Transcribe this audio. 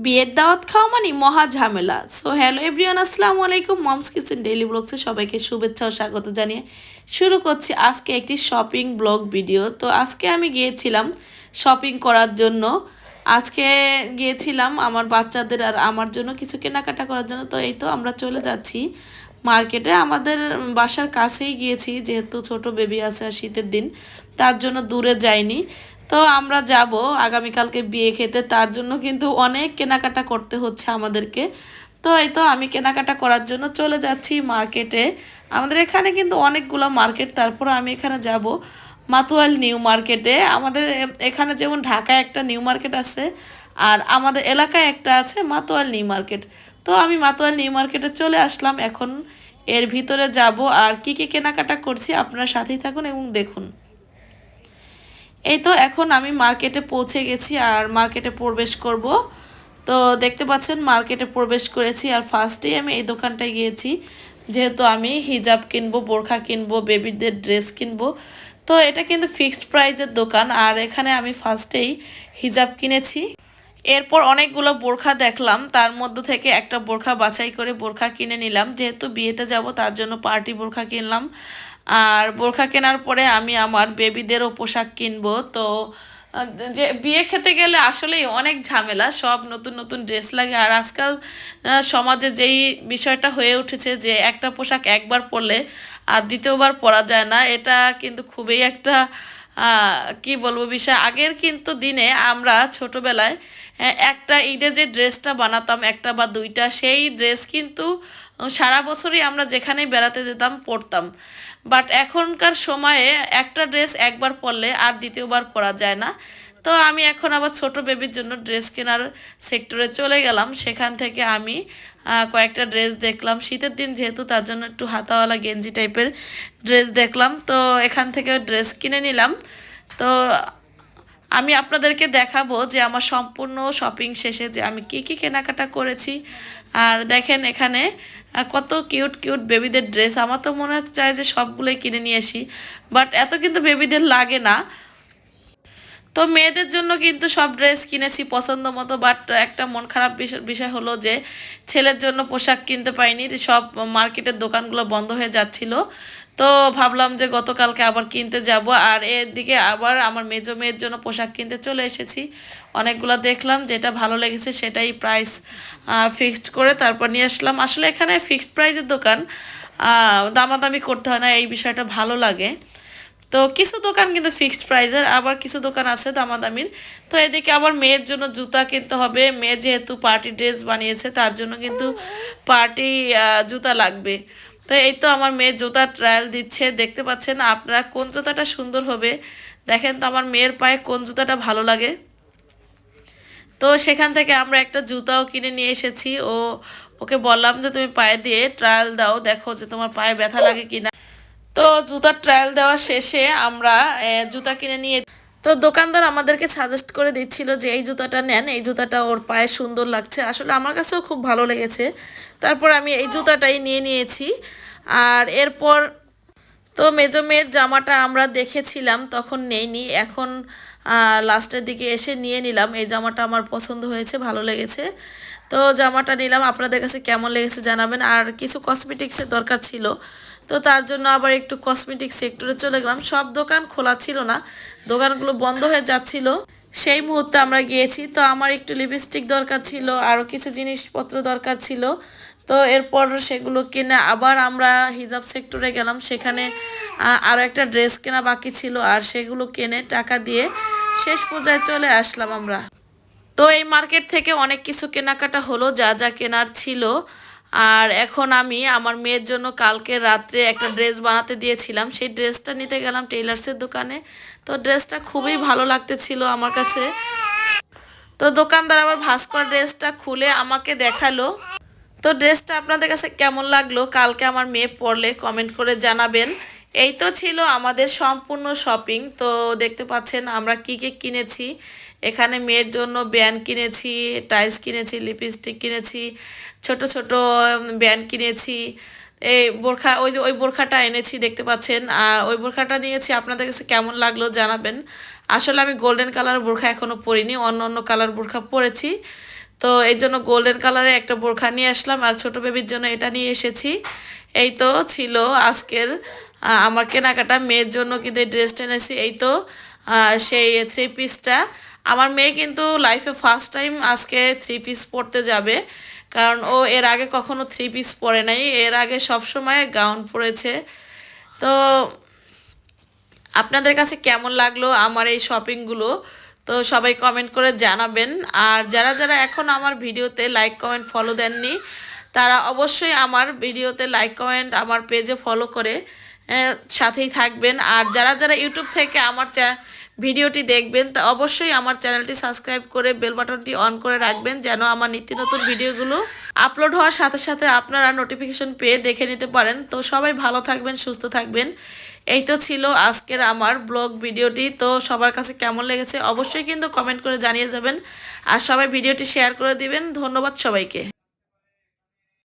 বিয়ের দাওয়াত খাওয়া মানে মহা ঝামেলা। সো হ্যালো এভরিওয়ান, আসসালামু আলাইকুম। মমস কিচেন ডেইলি ব্লগসে সবাইকে শুভেচ্ছা ও স্বাগত জানিয়ে শুরু করছি আজকে একটি শপিং ব্লগ ভিডিও। তো আজকে আমি গিয়েছিলাম শপিং করার জন্য। আজকে গিয়েছিলাম আমার বাচ্চাদের আর আমার জন্য কিছু কেনাকাটা করার জন্য। তো এই তো আমরা চলে যাচ্ছি মার্কেটে। আমাদের বাসার কাছেই গিয়েছি, যেহেতু ছোট বেবি আছে আর শীতের দিন, তার জন্য দূরে যাইনি। তো আমরা যাব আগামীকালকে বিয়ে খেতে, তার জন্য কিন্তু অনেক কেনাকাটা করতে হচ্ছে আমাদেরকে। তো এই তো আমি কেনাকাটা করার জন্য চলে যাচ্ছি মার্কেটে। আমাদের এখানে কিন্তু অনেকগুলো মার্কেট, তারপর আমি এখানে যাব মাতুয়াইল নিউ মার্কেটে। আমাদের এখানে যেমন ঢাকায় একটা নিউ মার্কেট আছে, আর আমাদের এলাকায় একটা আছে মাতুয়াইল নিউ মার্কেট। তো আমি মাতুয়াইল নিউ মার্কেটে চলে আসলাম। এখন এর ভিতরে যাব আর কি কি কেনাকাটা করছি আপনারা সাথেই থাকুন এবং দেখুন। এই তো এখন আমি মার্কেটে পৌঁছে গেছি আর মার্কেটে প্রবেশ করব। তো দেখতে পাচ্ছেন মার্কেটে প্রবেশ করেছি আর ফার্স্টেই আমি এই দোকানটায় গিয়েছি, যেহেতু আমি হিজাব কিনবো, বোরখা কিনবো, বেবিদের ড্রেস কিনবো। তো এটা কিন্তু ফিক্সড প্রাইজের দোকান, আর এখানে আমি ফার্স্টেই হিজাব কিনেছি। এরপর অনেকগুলো বোরখা দেখলাম, তার মধ্য থেকে একটা বোরখা বাছাই করে বোরখা কিনে নিলাম, যেহেতু বিয়েতে যাব তার জন্য পার্টি বোরখা কিনলাম। আর বোরখা কেনার পরে আমি আমার বেবিদেরও পোশাক কিনবো। তো যে বিয়ে খেতে গেলে আসলেই অনেক ঝামেলা, সব নতুন নতুন ড্রেস লাগে। আর আজকাল সমাজে যেই বিষয়টা হয়ে উঠেছে যে একটা পোশাক একবার পরলে আর দ্বিতীয়বার পরা যায় না, এটা কিন্তু খুবই একটা কি বলবো বিষয়। আগের কিন্তু দিনে আমরা ছোটবেলায় একটা ঈদে যে ড্রেসটা বানাতাম একটা বা দুইটা, সেই ড্রেস কিন্তু সারা বছরই আমরা যেখানেই বেড়াতে যেতাম পরতাম। বাট এখনকার সময়ে একটা ড্রেস একবার পরলে আর দ্বিতীয়বার পরা যায় না। তো আমি এখন আবার ছোট বেবির জন্য ড্রেস কেনার সেক্টরে চলে গেলাম। সেখান থেকে আমি কয়েকটা ড্রেস দেখলাম, শীতের দিন যেহেতু তার জন্য একটু হাতাওয়ালা গেঞ্জি টাইপের ড্রেস দেখলাম। তো এখান থেকে ড্রেস কিনে নিলাম। তো আমি আপনাদেরকে দেখাবো যে আমার সম্পূর্ণ শপিং শেষে যে আমি কি কি কেনাকাটা করেছি। আর দেখেন এখানে কত কিউট কিউট বেবিদের ড্রেস। আমার তো মনে চায় যে সবগুলোই কিনে নিয়ে আসি, বাট এত কিন্তু বেবিদের লাগে না। তো মেয়েদের জন্য কিন্তু সব ড্রেস কিনেছি পছন্দ মতো, বাট একটা মন খারাপ বিষয় হলো যে ছেলের জন্য পোশাক কিনতে পাইনি। সব মার্কেটের দোকানগুলো বন্ধ হয়ে যাচ্ছিল। তো ভাবলাম যে গতকালকে আবার কিনতে যাব। আর এদিকে আবার আমার মেজো মেয়ের জন্য পোশাক কিনতে চলে এসেছি। অনেকগুলো দেখলাম, যেটা ভালো লেগেছে সেটাই প্রাইস ফিক্সড করে তারপর নিয়ে আসলাম। আসলে এখানে ফিক্সড প্রাইসের দোকান, দামাদামি করতে হয় না, এই বিষয়টা ভালো লাগে। তো কিছু দোকান কিন্তু ফিক্সড প্রাইসের, আবার কিছু দোকান আছে দামাদামির। তো এদিকে আবার মেয়ের জন্য জুতা কিনতে হবে। মেয়ে যেহেতু পার্টি ড্রেস বানিয়েছে তার জন্য কিন্তু পার্টি জুতা লাগবে। তো এই তো আমার মেয়ে জুতার ট্রায়াল দিচ্ছে, দেখতে পাচ্ছেন আপনারা কোন জুতাটা সুন্দর হবে। দেখেন তো আমার মেয়ের পায়ে কোন জুতাটা ভালো লাগে। তো সেখান থেকে আমরা একটা জুতাও কিনে নিয়ে এসেছি। ওকে বললাম যে তুমি পায়ে দিয়ে ট্রায়াল দাও, দেখো যে তোমার পায়ে ব্যথা লাগে কিনা। তো জুতার ট্রায়াল দেওয়া শেষে আমরা জুতা কিনে নিয়ে, তো দোকানদার আমাদেরকে সাজেস্ট করে দিচ্ছিল যে এই জুতাটা নেন, এই জুতাটা ওর পায়ে সুন্দর লাগছে। আসলে আমার কাছেও খুব ভালো লেগেছে, তারপর আমি এই জুতাটাই নিয়ে নিয়েছি। আর এরপর তো মেজো মেয়ের জামাটা আমরা দেখেছিলাম, তখন নেইনি, এখন লাস্টের দিকে এসে নিয়ে নিলাম। এই জামাটা আমার পছন্দ হয়েছে, ভালো লেগেছে। তো জামাটা নিলাম, আপনাদের কাছে কেমন লেগেছে জানাবেন। আর কিছু কসমেটিক্সের দরকার ছিল, তো তার জন্য আবার একটু কসমেটিক সেক্টরে চলে গেলাম। সব দোকান খোলা ছিল না, দোকানগুলো বন্ধ হয়ে যাচ্ছিল, সেই মুহূর্তে আমরা গিয়েছি। তো আমার একটু লিপস্টিক দরকার ছিল, আরও কিছু জিনিসপত্র দরকার ছিল। তো এরপর সেগুলো কিনে আবার আমরা হিজাব সেক্টরে গেলাম। সেখানে আরও একটা ড্রেস কেনা বাকি ছিল, আর সেগুলো কিনে টাকা দিয়ে শেষ পর্যায়ে চলে আসলাম আমরা। তো এই মার্কেট থেকে অনেক কিছু কেনাকাটা হলো, যা যা কেনার ছিল। আর এখন আমি আমার মেয়ের জন্য কালকে রাত্রে একটা ড্রেস বানাতে দিয়েছিলাম, সেই ড্রেসটা নিতে গেলাম টেইলার্সের দোকানে। তো ড্রেসটা খুবই ভালো লাগতেছিল আমার কাছে। তো দোকানদার আবার ভাঁজ করা ড্রেসটা খুলে আমাকে দেখালো। তো ড্রেসটা আপনাদের কাছে কেমন লাগলো কালকে আমার মেয়ে পরলে কমেন্ট করে জানাবেন। এই তো ছিল আমাদের সম্পূর্ণ শপিং। তো দেখতে পাচ্ছেন আমরা কি কি কিনেছি। এখানে মেয়ের জন্য ব্যান্ড কিনেছি, টাইস কিনেছি, লিপস্টিক কিনেছি, ছোট ছোট ব্যান্ড কিনেছি, এই বোরখা, ওই যে ওই বোরখাটা এনেছি দেখতে পাচ্ছেন, ওই বোরখাটা নিয়েছি। আপনাদের কাছে কেমন লাগলো জানাবেন। আসলে আমি গোল্ডেন কালার বোরখা এখনও পরিনি, অন্য অন্য কালার বোরখা পরেছি। তো এই জন্য গোল্ডেন কালারের একটা বোরখা নিয়ে আসলাম, আর ছোটো বেবির জন্য এটা নিয়ে এসেছি। এই তো ছিল আজকের আমার কেনাকাটা। মেয়ের জন্য কিন্তু এই ড্রেসটা এনেছি। এই তো সেই থ্রি পিসটা। আমার মেয়ে কিন্তু লাইফে ফার্স্ট টাইম আজকে থ্রি পিস পরতে যাবে, কারণ ও এর আগে কখনো থ্রি পিস পরে নাই, এর আগে সব সময় গাউন পরেছে। তো আপনাদের কাছে কেমন লাগলো আমার এই শপিংগুলো, তো সবাই কমেন্ট করে জানাবেন। আর যারা যারা এখন আমার ভিডিওতে লাইক কমেন্ট ফলো দেননি, তারা অবশ্যই আমার ভিডিওতে লাইক কমেন্ট, আমার পেজে ফলো করে সাথেই থাকবেন। আর যারা যারা ইউটিউব থেকে আমার ভিডিওটি দেখবেন, তা অবশ্যই আমার চ্যানেলটি সাবস্ক্রাইব করে বেল বাটনটি অন করে রাখবেন, যেন আমার নিত্য নতুন ভিডিওগুলো আপলোড হওয়ার সাথে সাথে আপনারা নোটিফিকেশন পেয়ে দেখে নিতে পারেন। তো সবাই ভালো থাকবেন, সুস্থ থাকবেন। এই তো ছিল আজকের আমার ব্লগ ভিডিওটি। তো সবার কাছে কেমন লেগেছে অবশ্যই কিন্তু কমেন্ট করে জানিয়ে যাবেন, আর সবাই ভিডিওটি শেয়ার করে দিবেন। ধন্যবাদ সবাইকে।